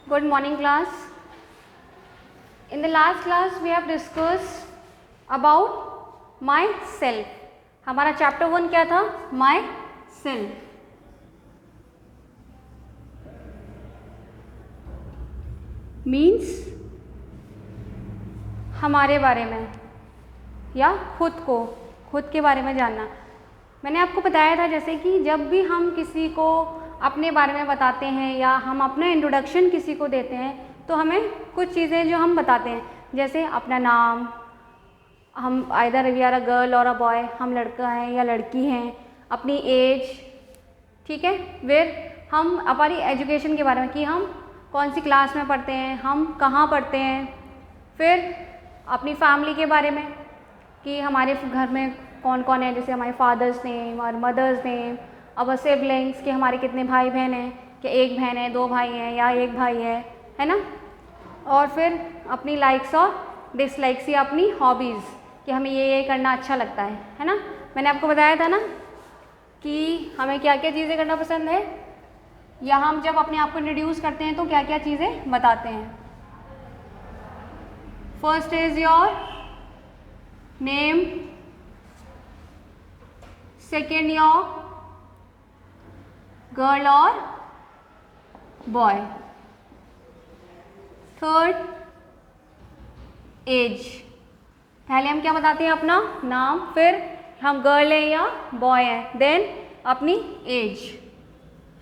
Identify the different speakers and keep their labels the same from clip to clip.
Speaker 1: Good morning class. In the last class we have discussed about myself. हमारा chapter 1 क्या था? myself. Means हमारे बारे में या खुद के बारे में जानना। मैंने आपको बताया था जैसे कि जब भी हम किसी को अपने बारे में बताते हैं या हम अपना इंट्रोडक्शन किसी को देते हैं तो हमें कुछ चीज़ें जो हम बताते हैं, जैसे अपना नाम, हम either we are a girl और अ बॉय, हम लड़का हैं या लड़की हैं, अपनी एज, ठीक है। फिर हम हमारी एजुकेशन के बारे में कि हम कौन सी क्लास में पढ़ते हैं, हम कहाँ पढ़ते हैं। फिर अपनी फैमिली के बारे में कि हमारे घर में कौन कौन है, जैसे हमारे फादर्स नेम और मदर्स नेम, अब सिबलिंग्स कि हमारे कितने भाई बहन हैं, कि एक बहन है, दो भाई हैं या एक भाई है ना। और फिर अपनी लाइक्स और डिसलाइक्स या अपनी हॉबीज़ कि हमें ये करना अच्छा लगता है ना। मैंने आपको बताया था ना कि हमें क्या क्या चीज़ें करना पसंद है, या हम जब अपने आप को इंट्रोड्यूस करते हैं तो क्या क्या चीज़ें बताते हैं। First is your name, second your girl और बॉय, थर्ड एज। पहले हम क्या बताते हैं? अपना नाम, फिर हम गर्ल हैं या बॉय हैं, देन अपनी एज,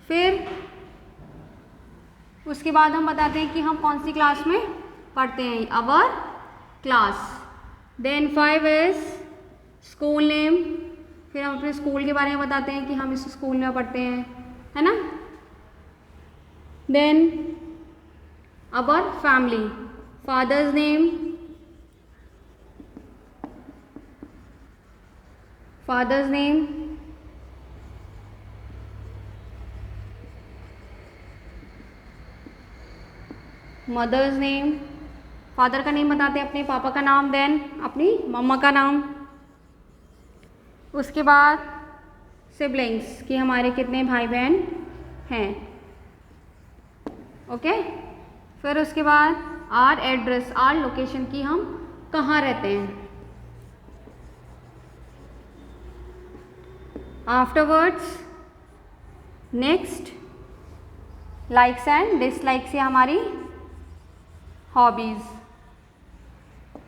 Speaker 1: फिर उसके बाद हम बताते हैं कि हम कौन सी क्लास में पढ़ते हैं, our class. Then 5 is school name, फिर हम अपने स्कूल के बारे में बताते हैं कि हम इस स्कूल में पढ़ते हैं, है ना। Then our family, father's name, father's name, mother's name, father का नेम बताते हैं, अपने पापा का नाम, देन अपनी मम्मा का नाम। उसके बाद सिबलिंग्स कि हमारे कितने भाई बहन हैं, ओके। फिर उसके बाद आर एड्रेस, आर लोकेशन कि हम कहाँ रहते हैं। Afterwards next likes and dislikes या हमारी हॉबीज़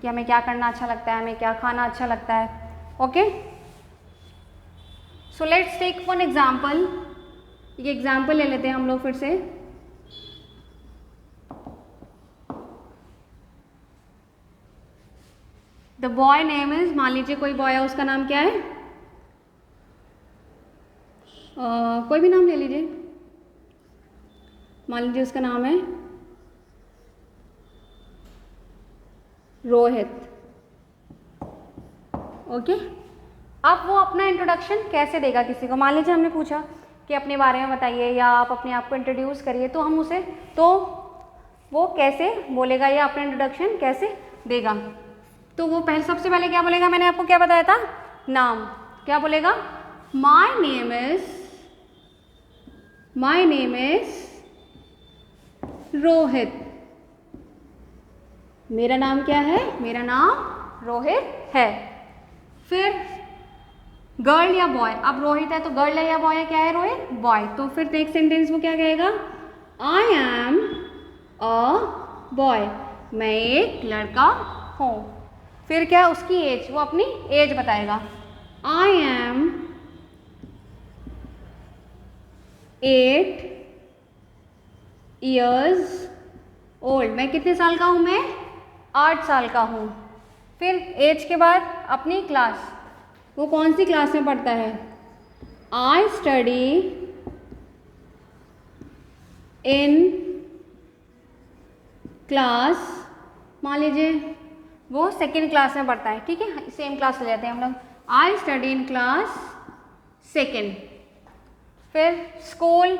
Speaker 1: कि हमें क्या करना अच्छा लगता है, हमें क्या खाना अच्छा लगता है, okay. So let's take one example. ये एग्जाम्पल ले लेते हैं हम लोग फिर से। द बॉय नेम इज, मान लीजिए कोई बॉय है, उसका नाम क्या है? कोई भी नाम ले लीजिए, मान लीजिए उसका नाम है रोहित, ओके। अब वो अपना इंट्रोडक्शन कैसे देगा किसी को? मान लीजिए हमने पूछा कि अपने बारे में बताइए या आप अपने आप को इंट्रोड्यूस करिए, तो हम उसे, तो वो कैसे बोलेगा या अपना इंट्रोडक्शन कैसे देगा? तो वो सबसे पहले क्या बोलेगा? मैंने आपको क्या बताया था? नाम। क्या बोलेगा? My name is Rohit. मेरा नाम क्या है? मेरा नाम रोहित है। फिर गर्ल या बॉय, अब रोहित है तो गर्ल है या बॉय है? क्या है? रोहित बॉय। तो फिर नेक्स्ट सेंटेंस वो क्या कहेगा? आई एम अ बॉय, मैं एक लड़का हूँ। फिर क्या? उसकी एज, वो अपनी एज बताएगा। आई एम 8 years old, मैं कितने साल का हूँ? मैं 8 साल का हूँ। फिर एज के बाद अपनी क्लास, वो कौन सी क्लास में पढ़ता है? आई स्टडी इन क्लास, मान लीजिए वो सेकेंड क्लास में पढ़ता है, ठीक है, सेम क्लास ले जाते हैं हम लोग। I study in class second. फिर स्कूल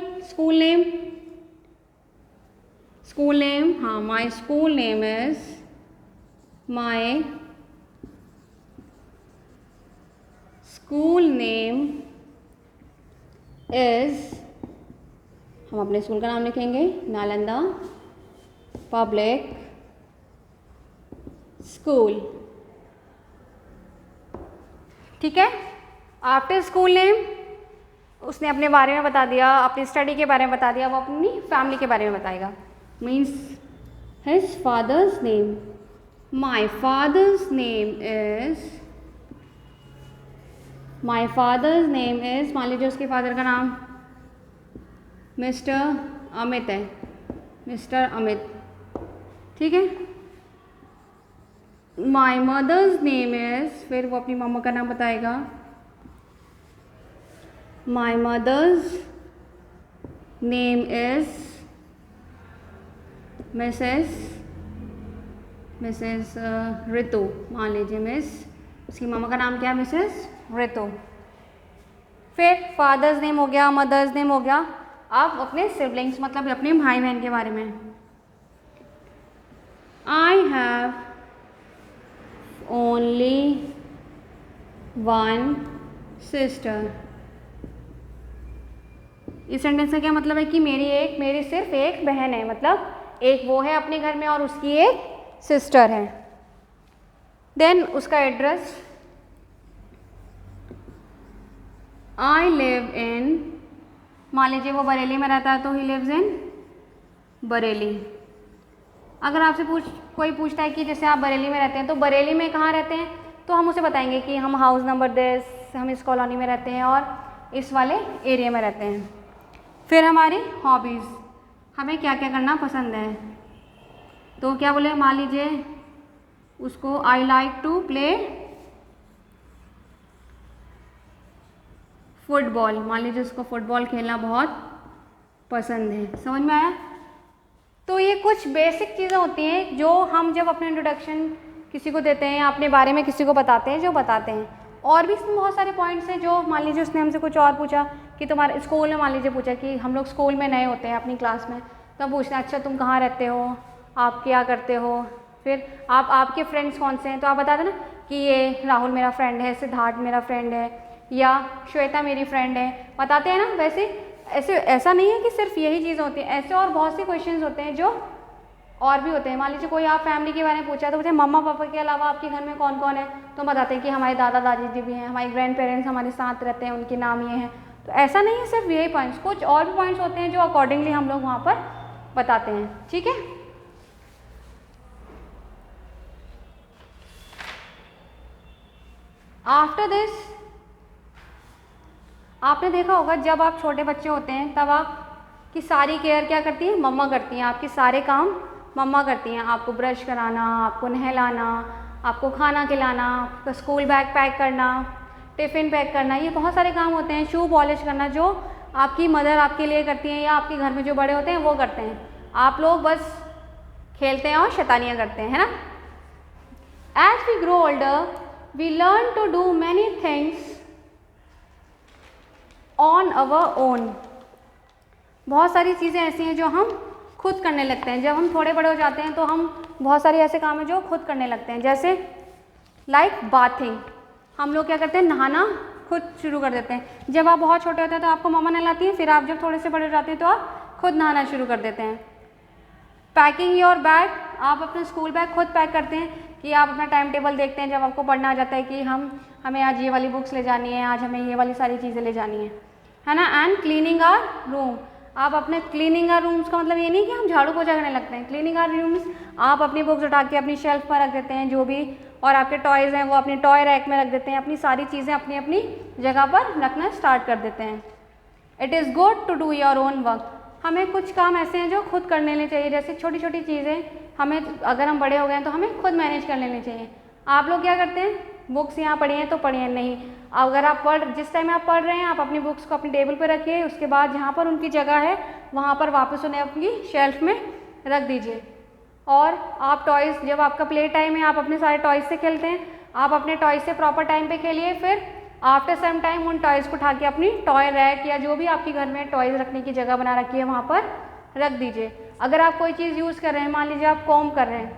Speaker 1: नेम, हाँ, my school name is, my school name is, हम अपने स्कूल का नाम लिखेंगे नालंदा पब्लिक स्कूल। ठीक है, आफ्टर स्कूल नेम उसने अपने बारे में बता दिया, अपनी स्टडी के बारे में बता दिया, वो अपनी फैमिली के बारे में बताएगा। Means his father's name, my father's name is, मान लीजिए उसके फादर का नाम मिस्टर अमित है, मिस्टर अमित। ठीक है, माई मदर्स नेम इज, फिर वो अपनी मम्मा का नाम बताएगा, my mother's name is Mrs Ritu, मान लीजिए मिस, उसकी मम्मा का नाम क्या है, मिसेस रितु। फिर फादर्स नेम हो गया, मदर्स नेम हो गया। अब अपने सिबलिंग्स मतलब अपने भाई बहन के बारे में, I have only one sister. इस सेंटेंस का क्या मतलब है कि मेरी सिर्फ एक बहन है, मतलब एक वो है अपने घर में और उसकी एक सिस्टर है। देन उसका एड्रेस, आई लिव इन, मान लीजिए वो बरेली में रहता है तो ही लिव्स इन बरेली। अगर आपसे कोई पूछता है कि जैसे आप बरेली में रहते हैं तो बरेली में कहाँ रहते हैं, तो हम उसे बताएंगे कि हम हाउस नंबर दिस, हम इस कॉलोनी में रहते हैं और इस वाले एरिया में रहते हैं। फिर हमारी हॉबीज़, हमें क्या क्या करना पसंद है, तो क्या बोले, मान लीजिए उसको I like to play football, मान लीजिए उसको फुटबॉल खेलना बहुत पसंद है। समझ में आया? तो ये कुछ बेसिक चीज़ें होती हैं जो हम जब अपने इंट्रोडक्शन किसी को देते हैं या अपने बारे में किसी को बताते हैं, जो बताते हैं। और भी इसमें बहुत सारे पॉइंट्स हैं जो, मान लीजिए उसने हमसे कुछ और पूछा कि तुम्हारे स्कूल में, मान लीजिए पूछा कि हम लोग स्कूल में नए होते हैं अपनी क्लास में, तब पूछना अच्छा तुम कहाँ रहते हो, आप क्या करते हो, फिर आपके फ्रेंड्स कौन से हैं, तो आप बता देना कि ये राहुल मेरा फ्रेंड है, सिद्धार्थ मेरा फ्रेंड है, या श्वेता मेरी फ्रेंड है, बताते हैं ना। वैसे ऐसा नहीं है कि सिर्फ यही चीज़ें होती हैं, ऐसे और बहुत से क्वेश्चंस होते हैं जो और भी होते हैं। मान लीजिए कोई आप फैमिली के बारे में पूछा तो पूछे मम्मा पापा के अलावा आपके घर में कौन कौन है, तो हम बताते हैं कि हमारे दादा दादी जी भी हैं, हमारे ग्रैंड पेरेंट्स हमारे साथ रहते हैं, उनके नाम ये हैं। तो ऐसा नहीं है सिर्फ यही पॉइंट्स, कुछ और भी पॉइंट्स होते हैं जो अकॉर्डिंगली हम लोग वहाँ पर बताते हैं। ठीक है, आफ्टर दिस आपने देखा होगा जब आप छोटे बच्चे होते हैं तब आपकी सारी केयर क्या करती है, मम्मा करती हैं, आपके सारे काम मम्मा करती हैं। आपको ब्रश कराना, आपको नहलाना, आपको खाना खिलाना, आपका स्कूल बैग पैक करना, टिफ़िन पैक करना, ये बहुत सारे काम होते हैं। शू पॉलिश करना जो आपकी मदर आपके लिए करती हैं या आपके घर में जो बड़े होते हैं वो करते हैं। आप लोग बस खेलते हैं और शैतानियाँ करते हैं, है ना। As we grow older we learn to do many things on our own. बहुत सारी चीज़ें ऐसी हैं जो हम खुद करने लगते हैं। जब हम थोड़े बड़े हो जाते हैं तो हम बहुत सारे ऐसे काम हैं जो खुद करने लगते हैं, जैसे लाइक बाथिंग। हम लोग क्या करते हैं, नहाना खुद शुरू कर देते हैं। जब आप बहुत छोटे होते हैं तो आपको मम्मा नहलाती है, फिर आप जब थोड़े से बड़े हो जाते हैं तो आप खुद नहाना शुरू कर देते हैं। पैकिंग योर बैग, आप अपना स्कूल बैग खुद पैक करते हैं कि आप अपना टाइम टेबल देखते हैं जब आपको पढ़ना आ जाता है कि हमें आज ये वाली बुक्स ले जानी है, आज हमें ये वाली सारी चीज़ें ले जानी है ना। एंड क्लीनिंग आवर रूम, आप अपने क्लीनिंग आवर रूम्स का मतलब ये नहीं कि हम झाड़ू पोछा करने लगते हैं। क्लीनिंग आवर रूम्स, आप अपनी बुक्स उठा के अपनी शेल्फ पर रख देते हैं जो भी, और आपके टॉयज़ हैं वो अपनी टॉय रैक में रख देते हैं, अपनी सारी चीज़ें अपनी अपनी जगह पर रखना स्टार्ट कर देते हैं। It is good to do your own work, हमें कुछ काम ऐसे हैं जो खुद कर लेने चाहिए, जैसे छोटी छोटी चीज़ें हमें, अगर हम बड़े हो गए हैं तो हमें खुद मैनेज कर लेने चाहिए। आप लोग क्या करते हैं, बुक्स यहाँ पढ़ी हैं तो पढ़ी हैं, नहीं, अगर आप जिस टाइम आप पढ़ रहे हैं आप अपनी बुक्स को अपनी टेबल पर रखिए, उसके बाद जहाँ पर उनकी जगह है वहाँ पर वापस उन्हें अपनी शेल्फ में रख दीजिए। और आप टॉयज़, जब आपका प्ले टाइम है आप अपने सारे टॉयज़ से खेलते हैं, आप अपने टॉयज़ से प्रॉपर टाइम पे खेलिए, फिर आफ्टर सम टाइम उन टॉयज़ को उठा के अपनी टॉय रैक या जो भी आपके घर में टॉयज़ रखने की जगह बना रखी है वहाँ पर रख दीजिए। अगर आप कोई चीज़ यूज़ कर रहे हैं, मान लीजिए आप कॉम्ब कर रहे हैं,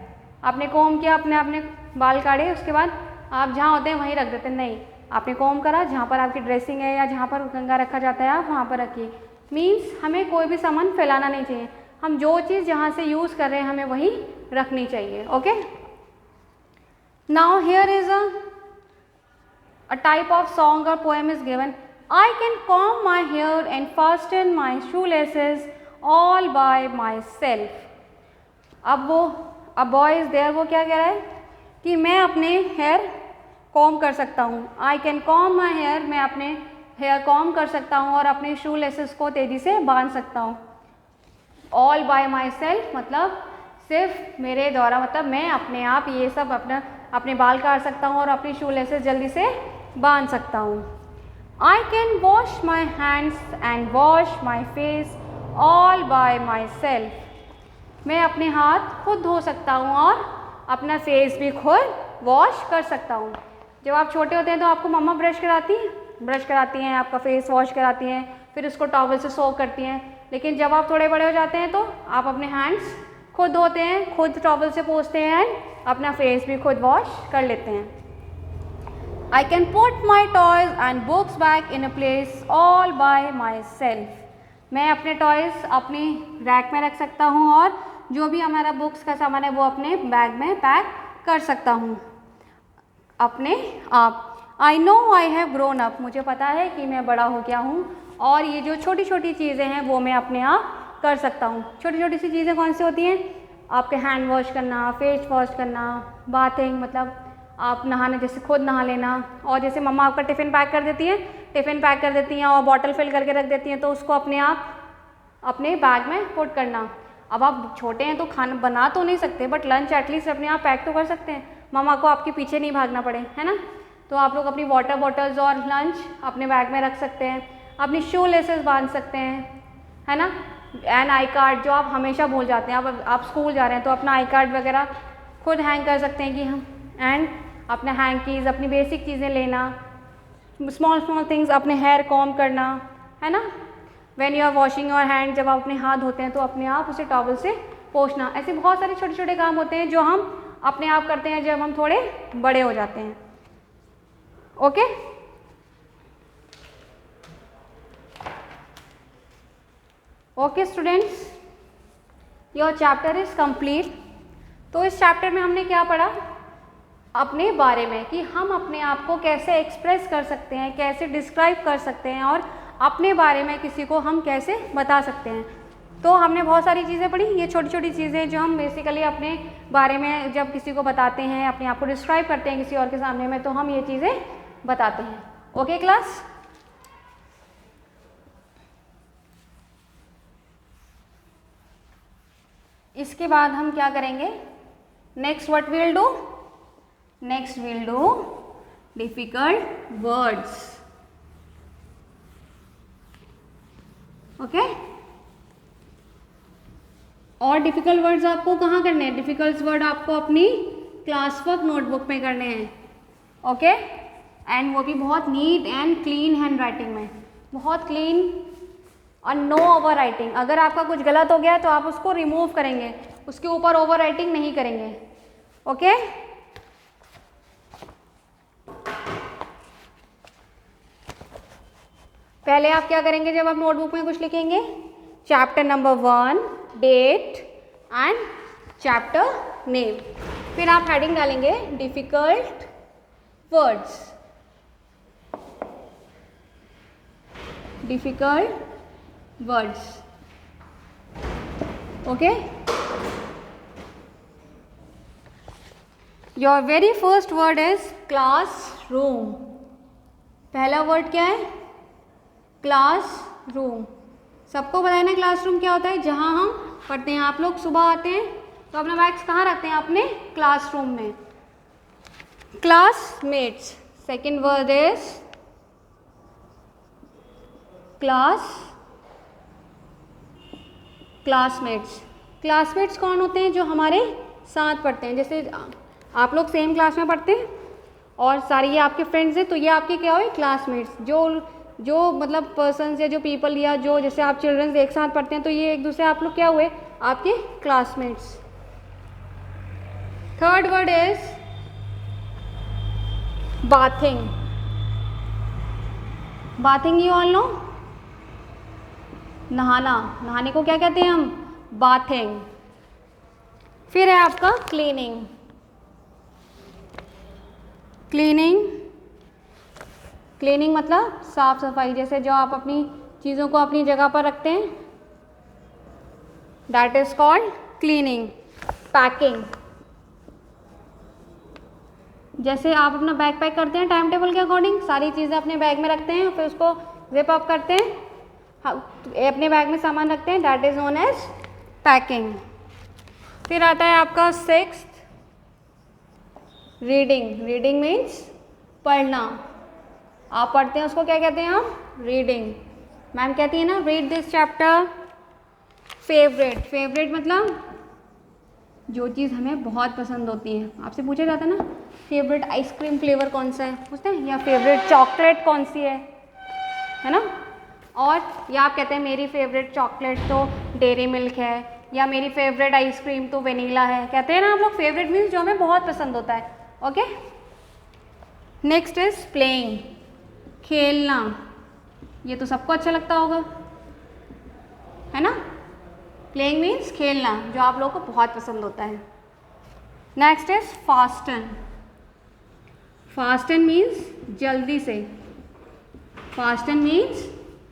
Speaker 1: आपने कॉम्ब किया, अपने बाल काटे, उसके बाद आप जहाँ होते हैं वहीं रख देते हैं, नहीं, आपने कॉम्ब करा, जहाँ पर आपकी ड्रेसिंग है या जहाँ पर कंघा रखा जाता है आप वहाँ पर रखिए। मीन्स हमें कोई भी सामान फैलाना नहीं चाहिए। हम जो चीज़ जहाँ से यूज़ कर रहे हैं हमें वही रखनी चाहिए। Okay, now here is a type of song और poem is given. I can comb my hair and fasten my shoelaces all by myself. अब वो a boy is there, वो क्या कह रहा है कि मैं अपने हेयर कॉम कर सकता हूँ। I can comb my hair, मैं अपने हेयर कॉम कर सकता हूँ और अपने शू लेसेस को तेज़ी से बांध सकता हूँ। ऑल बाय माई सेल्फ मतलब सिर्फ मेरे द्वारा, मतलब मैं अपने आप ये सब अपने बाल काट सकता हूँ और अपनी शू लेसेस जल्दी से बांध सकता हूँ। I can wash my hands and wash my face all by myself. मैं अपने हाथ खुद धो सकता हूँ और अपना फेस भी खुद वॉश कर सकता हूँ। जब आप छोटे होते हैं तो आपको मम्मा ब्रश कराती हैं, आपका फेस वॉश कराती हैं, फिर उसको टॉवल से सोक करती हैं। लेकिन जब आप थोड़े बड़े हो जाते हैं तो आप अपने हैंड्स खुद धोते हैं, खुद टॉवल से पोंछते हैं एंड अपना फेस भी खुद वॉश कर लेते हैं। I can put my toys and books back in a place all by myself. मैं अपने टॉयज़ अपनी रैक में रख सकता हूँ और जो भी हमारा बुक्स का सामान है वो अपने बैग में पैक कर सकता हूँ अपने आप। I know I have grown up. मुझे पता है कि मैं बड़ा हो गया हूँ और ये जो छोटी छोटी चीज़ें हैं वो मैं अपने आप कर सकता हूँ। छोटी छोटी सी चीज़ें कौन सी होती हैं? आपके हैंड वॉश करना, फेस वॉश करना, बाथिंग मतलब आप नहाना, जैसे खुद नहा लेना, और जैसे मम्मा आपका टिफ़िन पैक कर देती हैं और बॉटल फिल करके रख देती हैं तो उसको अपने आप अपने बैग में पुट करना। अब आप छोटे हैं तो खाना बना तो नहीं सकते बट लंच एटलीस्ट अपने आप पैक तो कर सकते हैं, मम्मा को आपके पीछे नहीं भागना पड़े, है ना। तो आप लोग अपनी वाटर बॉटल्स और लंच अपने बैग में रख सकते हैं, अपनी शू लेसेस बांध सकते हैं, है ना। एंड आई कार्ड जो आप हमेशा भूल जाते हैं, आप स्कूल जा रहे हैं तो अपना आई कार्ड वगैरह खुद हैंग कर सकते हैं कि हम, एंड अपना हैंकीज़, अपनी बेसिक चीज़ें लेना, स्मॉल थिंग्स, अपने हेयर कॉम करना, है ना। When you are washing your hand, जब आप अपने हाथ धोते हैं तो अपने आप उसे टॉवल से पोंछना। ऐसे बहुत सारे छोटे छोटे काम होते हैं जो हम अपने आप करते हैं जब हम थोड़े बड़े हो जाते हैं। Okay, okay students, your chapter is complete. तो इस चैप्टर में हमने क्या पढ़ा? अपने बारे में कि हम अपने आप को कैसे एक्सप्रेस कर सकते हैं, कैसे डिस्क्राइब कर सकते हैं और अपने बारे में किसी को हम कैसे बता सकते हैं। तो हमने बहुत सारी चीज़ें पढ़ी, ये छोटी छोटी चीज़ें जो हम बेसिकली अपने बारे में जब किसी को बताते हैं, अपने आप को डिस्क्राइब करते हैं किसी और के सामने में, तो हम ये चीज़ें बताते हैं। ओके क्लास, इसके बाद हम क्या करेंगे? Next what we will do? Next we'll do difficult words. Okay? और डिफ़िकल्ट वर्ड्स आपको कहाँ करने हैं? डिफ़िकल्ट वर्ड आपको अपनी क्लास वर्क नोटबुक में करने हैं। ओके, एंड वो भी बहुत neat and clean hand writing में, बहुत क्लीन और नो ओवर राइटिंग। अगर आपका कुछ गलत हो गया तो आप उसको रिमूव करेंगे, उसके ऊपर ओवर राइटिंग नहीं करेंगे। ओके, पहले आप क्या करेंगे जब आप नोटबुक में कुछ लिखेंगे? Chapter number 1, date and chapter name, फिर आप हेडिंग डालेंगे difficult words, difficult words. Okay, your very first word is classroom. पहला वर्ड क्या है? क्लासरूम। सबको पता है ना क्लासरूम क्या होता है? जहाँ हम पढ़ते हैं। आप लोग सुबह आते हैं तो अपना बैग्स कहाँ रखते हैं? अपने क्लासरूम में। Classmates, second word is classmates. Classmates कौन होते हैं? जो हमारे साथ पढ़ते हैं। जैसे आप लोग सेम क्लास में पढ़ते हैं और सारे ये आपके फ्रेंड्स हैं, तो ये आपके क्या हुए? क्लासमेट्स। जो मतलब पर्सन्स या जो पीपल या जो जैसे आप चिल्ड्रंस एक साथ पढ़ते हैं तो ये एक दूसरे आप लोग क्या हुए? आपके classmates. Third word is bathing. Bathing you all know, नहाना। नहाने को क्या कहते हैं हम? बाथिंग। फिर है आपका क्लीनिंग। क्लीनिंग मतलब साफ सफाई, जैसे जो आप अपनी चीज़ों को अपनी जगह पर रखते हैं, that is called cleaning. Packing, जैसे आप अपना बैग पैक करते हैं टाइम टेबल के अकॉर्डिंग, सारी चीज़ें अपने बैग में रखते हैं, फिर उसको जिप अप करते हैं, अपने बैग में सामान रखते हैं, that is known as packing. फिर आता है आपका 6th रीडिंग। रीडिंग मीन्स पढ़ना। आप पढ़ते हैं उसको क्या कहते हैं हम? रीडिंग। मैम कहती है ना read this chapter. Favourite, favourite मतलब जो चीज़ हमें बहुत पसंद होती है। आपसे पूछा जाता है ना फेवरेट आइसक्रीम फ्लेवर कौन सा है, पूछते हैं, या फेवरेट चॉकलेट कौन सी है ना। और या आप कहते हैं मेरी फेवरेट चॉकलेट तो डेयरी मिल्क है, या मेरी फेवरेट आइसक्रीम तो वेनीला है। कहते हैं ना आप लोग फेवरेट मीन्स जो हमें बहुत पसंद होता है। ओके, नेक्स्ट इज प्लेइंग, खेलना। ये तो सबको अच्छा लगता होगा, है ना। प्लेइंग मीन्स खेलना, जो आप लोगों को बहुत पसंद होता है। Next is fasten. Fasten means जल्दी से। फास्टन मीन्स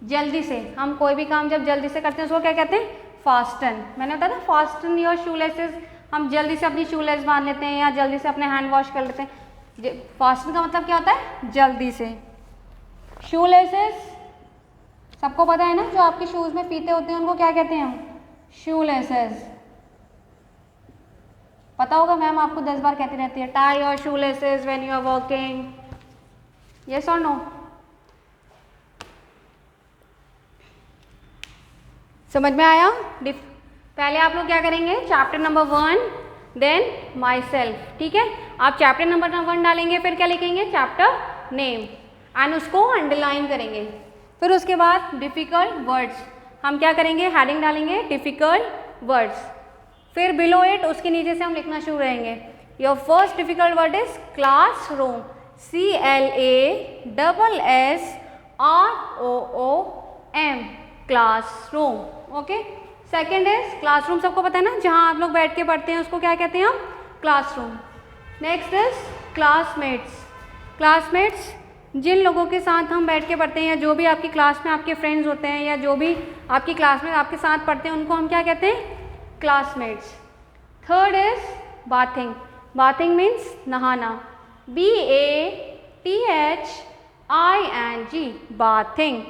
Speaker 1: जल्दी से। हम कोई भी काम जब जल्दी से करते हैं उसको क्या कहते हैं? फास्टन। मैंने बताया था फास्टन योर शू लेसेस, हम जल्दी से अपनी शू लेस बांध लेते हैं या जल्दी से अपने हैंड वॉश कर लेते हैं। फास्टन का मतलब क्या होता है? जल्दी से। शू लेसेस सबको पता है ना, जो आपके शूज़ में फीते होते हैं उनको क्या कहते हैं हम? Shoe laces. पता होगा, मैम आपको 10 बार कहती रहती है tie your shoe laces when you are walking. Yes और नो? समझ में आया? पहले आप लोग क्या करेंगे? Chapter number 1 then myself. ठीक है, आप चैप्टर नंबर 1 डालेंगे, फिर क्या लिखेंगे? चैप्टर नेम, एंड उसको अंडरलाइन करेंगे। फिर उसके बाद डिफ़िकल्ट वर्ड्स, हम क्या करेंगे? हेडिंग डालेंगे डिफ़िकल्ट वर्ड्स। फिर बिलो इट उसके नीचे से हम लिखना शुरू रहेंगे। Your first difficult word is classroom, CLASSROOM, classroom. Okay, second is classroom, सबको पता है ना, जहाँ आप लोग बैठ के पढ़ते हैं उसको क्या कहते हैं हम? Classroom. Next is classmates. Classmates जिन लोगों के साथ हम बैठ के पढ़ते हैं, या जो भी आपकी क्लास में आपके फ्रेंड्स होते हैं, या जो भी आपकी क्लास में आपके साथ पढ़ते हैं, उनको हम क्या कहते हैं? Classmates. Third is bathing. Bathing means नहाना, BATHING, बाथिंग।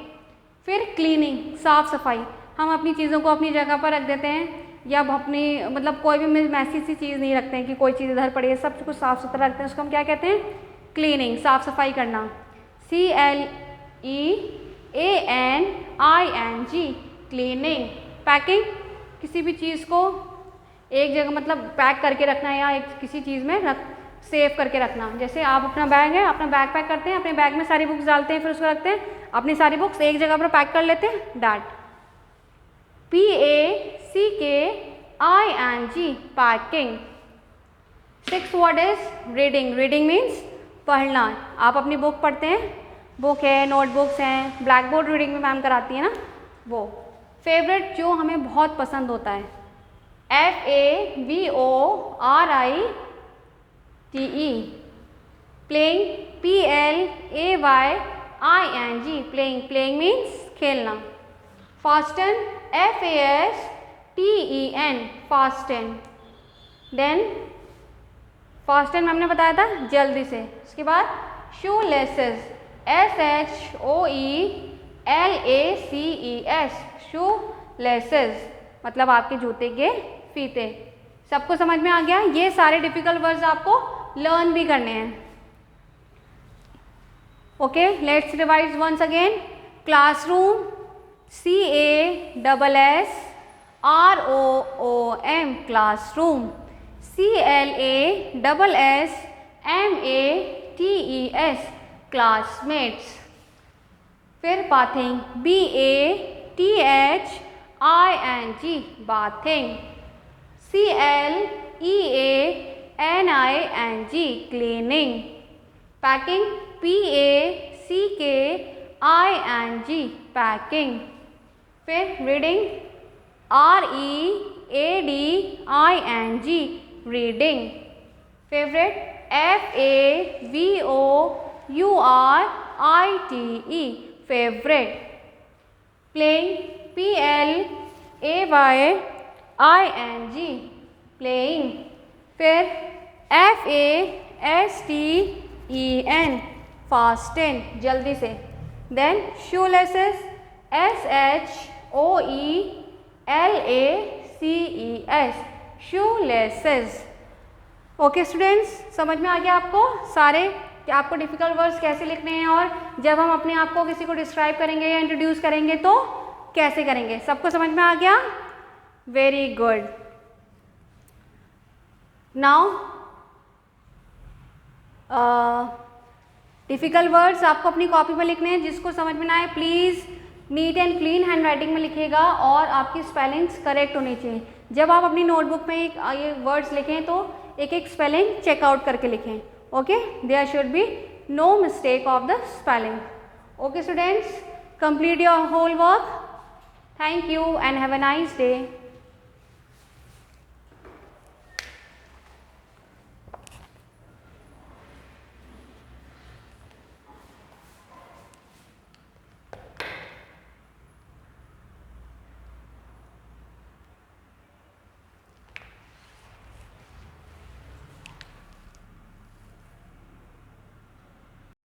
Speaker 1: फिर क्लीनिंग, साफ सफाई, हम अपनी चीज़ों को अपनी जगह पर रख देते हैं, या अपनी मतलब कोई भी मैसी सी चीज़ नहीं रखते हैं कि कोई चीज़ इधर पड़ी है, सब कुछ साफ सुथरा रखते हैं, उसको हम क्या कहते हैं? क्लीनिंग, साफ सफाई करना, CLEANING, क्लीनिंग। पैकिंग, किसी भी चीज़ को एक जगह मतलब पैक करके रखना, या एक किसी चीज़ में सेव करके रखना। जैसे आप अपना बैग है, अपना बैग पैक करते हैं, अपने बैग में सारी बुक्स डालते हैं, फिर उसको रखते हैं, अपनी सारी बुक्स एक जगह पर पैक कर लेते हैं, that PACKING, packing. 6th word is reading. Reading means पढ़ना। आप अपनी बुक पढ़ते हैं, बुक है, नोटबुक्स हैं, ब्लैक बोर्ड रीडिंग में मैम कराती है ना वो। फेवरेट जो हमें बहुत पसंद होता है, FAVORITE। Playing, PLAYING, playing. Playing means खेलना। Fasten, FASTEN, fasten. Then fasten ma'am ने बताया था जल्दी से। उसके बाद shoe laces, SHOELACES, shoe laces मतलब आपके जूते के फीते। सबको समझ में आ गया? ये सारे डिफिकल्ट वर्ड्स आपको लर्न भी करने हैं। Okay, let's revise once again. Classroom, CASSROOM, classroom, CLASSMATES, classmates. फिर bathing, BATHING, bathing, CLEANING, cleaning. Packing, PACKING, packing. फिर reading, READING, ADING, reading. Favorite, FAVOURITE, favorite. Playing, PLAYING, playing. फिर FASTEN, fasten, जल्दी से. Then shoelaces, SHOELACES, shoelaces. Okay students, समझ में आ गया आपको सारे कि आपको डिफ़िकल्ट वर्ड्स कैसे लिखने हैं और जब हम अपने आप को किसी को डिस्क्राइब करेंगे या इंट्रोड्यूस करेंगे तो कैसे करेंगे. सबको समझ में आ गया? Very good. Now difficult words आपको अपनी कॉपी पर लिखने हैं. जिसको समझ में ना आए please neat and clean hand writing में लिखिएगा और आपकी स्पेलिंग्स करेक्ट होनी चाहिए. जब आप अपनी नोटबुक में ये वर्ड्स लिखें तो एक एक स्पेलिंग चेकआउट करके लिखें. Okay, there should be no mistake of the spelling. Okay students, complete your whole work. Thank you and have a nice day.